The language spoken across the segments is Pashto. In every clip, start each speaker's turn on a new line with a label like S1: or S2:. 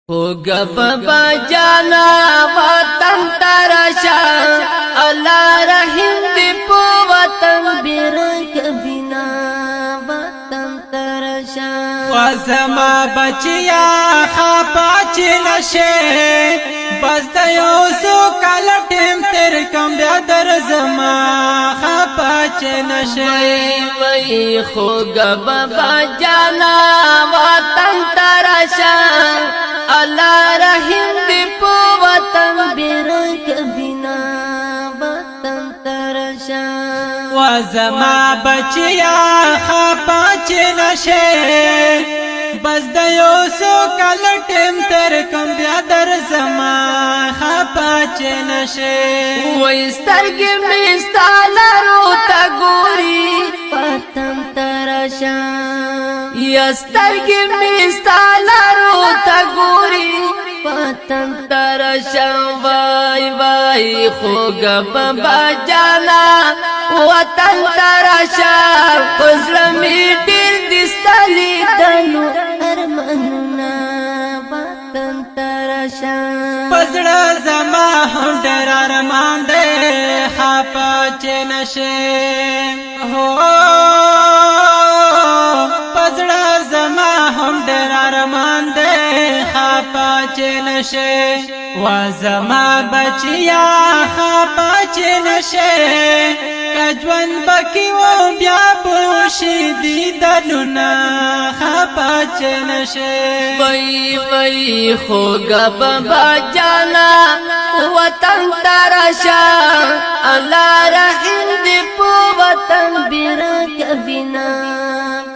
S1: ہوگا بابا جانا وطن ترشا اللہ رحم دی پو وطن بیرک بنا وطن ترشا
S2: وزما بچیا خپاچ نشه بس د یوسو کله ټیم تر کم بیا در زما خپاچ نشه
S1: وی ہوگا بابا جانا وطن ترشا اللہ رحم دی پو وطن بیرک بنا وطن ترشا
S2: وزما بچیا خپاچ نشه بس د یوسو کله ټیم تر کم بیا در زما خپاچ نشه
S1: وی سترگی میستالا روتا گوری وطن ترشا یا سترگی میستالا روتا گوری وطن ترشا وای وای خوگا بابا جانا وطن ترشا پزرمی دیر دستالی دنو ارمانونا وطن ترشا
S2: پزړه زما هم ډېر ارمان دی خپاچ نشه هو پزړه زما هم ډېر ارمان دی خپاچ نشه و زما بچیا خپاچ نشه کجوان بکی و بیا بوشی دیدنونا خپاچ نشه
S1: وی وی خوگا بابا جانا وطن ترشا اللہ رحم دی پو وطن بیرک بنا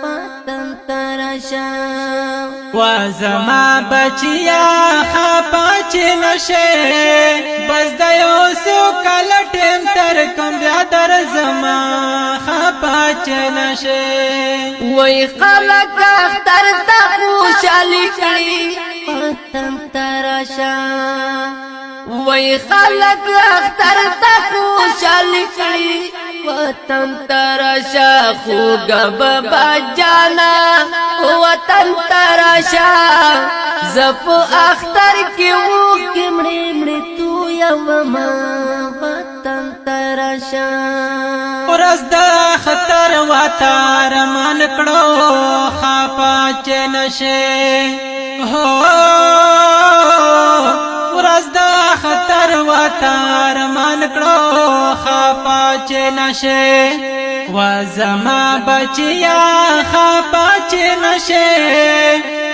S1: وطن ترشا
S2: و زما بچیا خپاچ نشه بس د یوسو کله ټیم تر کم بیا در زما خپاچ نشه
S1: وی خلق اختر تا خوشالی کری وطن ترشا وی خلق اختر تا خوشالی کری وطن ترشا خوگا بابا جانا وطن ترشا زپ اختر کی وہ کمڑی مڑی تو یوما وطن ترشا
S2: ورځ د خطر واتار مان کړو خپاچ نشه هو ورځ د خطر واتار مان کړو خپاچ نشه و زما بچیا خپاچ نشه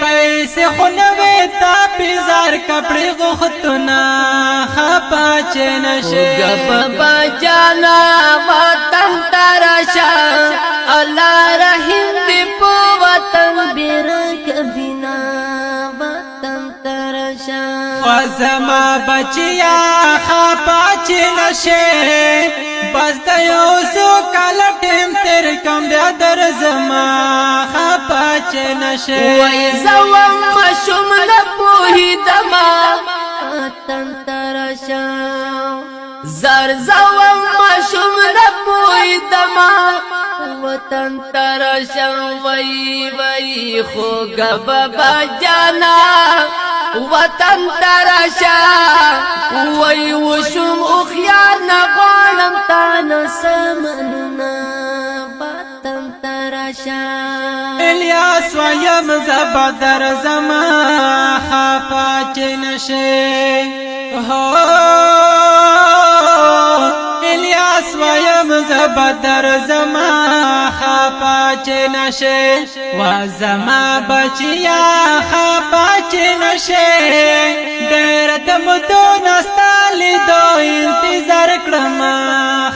S2: پیسې خونوي تا پیزار کپڑے غختنا خپاچ نشه
S1: ہوگا بابا جانا وطن ترشا اللہ رحم دی پو وطن بیرک بنا وطن ترشا
S2: و زما بچیا خپاچ نشه بس د یوسو کله ټیم تر کم بیا در زما خپاچ نشه
S1: وی زوام مشم نپوهی دما وطن ترشا زر زوام مشم نپوهی دما وطن ترشا وی وی خوگا بابا جانا وطن ترشا وی وشم اخیار نغانم تانا سمننا وطن ترشا
S2: الیاس ویم زبدر زما خپاچ نشه هو الیاس ویم زبدر زما خپاچ نشه و زما بچیا خپاچ نشه ډېر د مودو نستالی دو انتظار کړم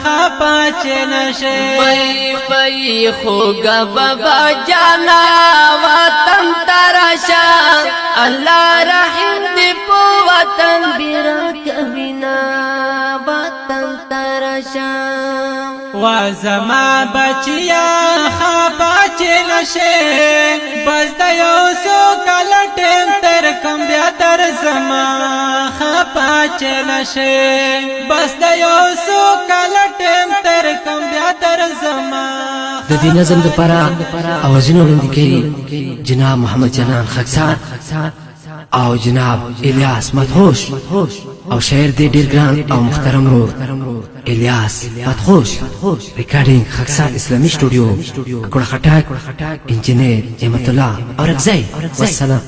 S2: خپاچ نشه
S1: وی وی خوگا بابا جانا وطن ترشا اللہ رحم دی پو وطن بیرک بنا وطن ترشا
S2: و زما بچیا خپاچ نشه بس د یوسو کله ټیم تر کم بیا در زما خپاچ نشه بس د یوسو کله ټیم تر کم بیا در زما
S3: د دې نظم لپاره اوازونه وړاندې کوي جناب محمد جنان خاکسار
S1: او جناب الیاس مدهوش او شاعر دی ډیر ګران او محترم رو الیاس مدهوش ریکارډینګ خاکسار اسلامي سټوډیو کوړه خټک انجینیر احمد الله اورکزی والسلام.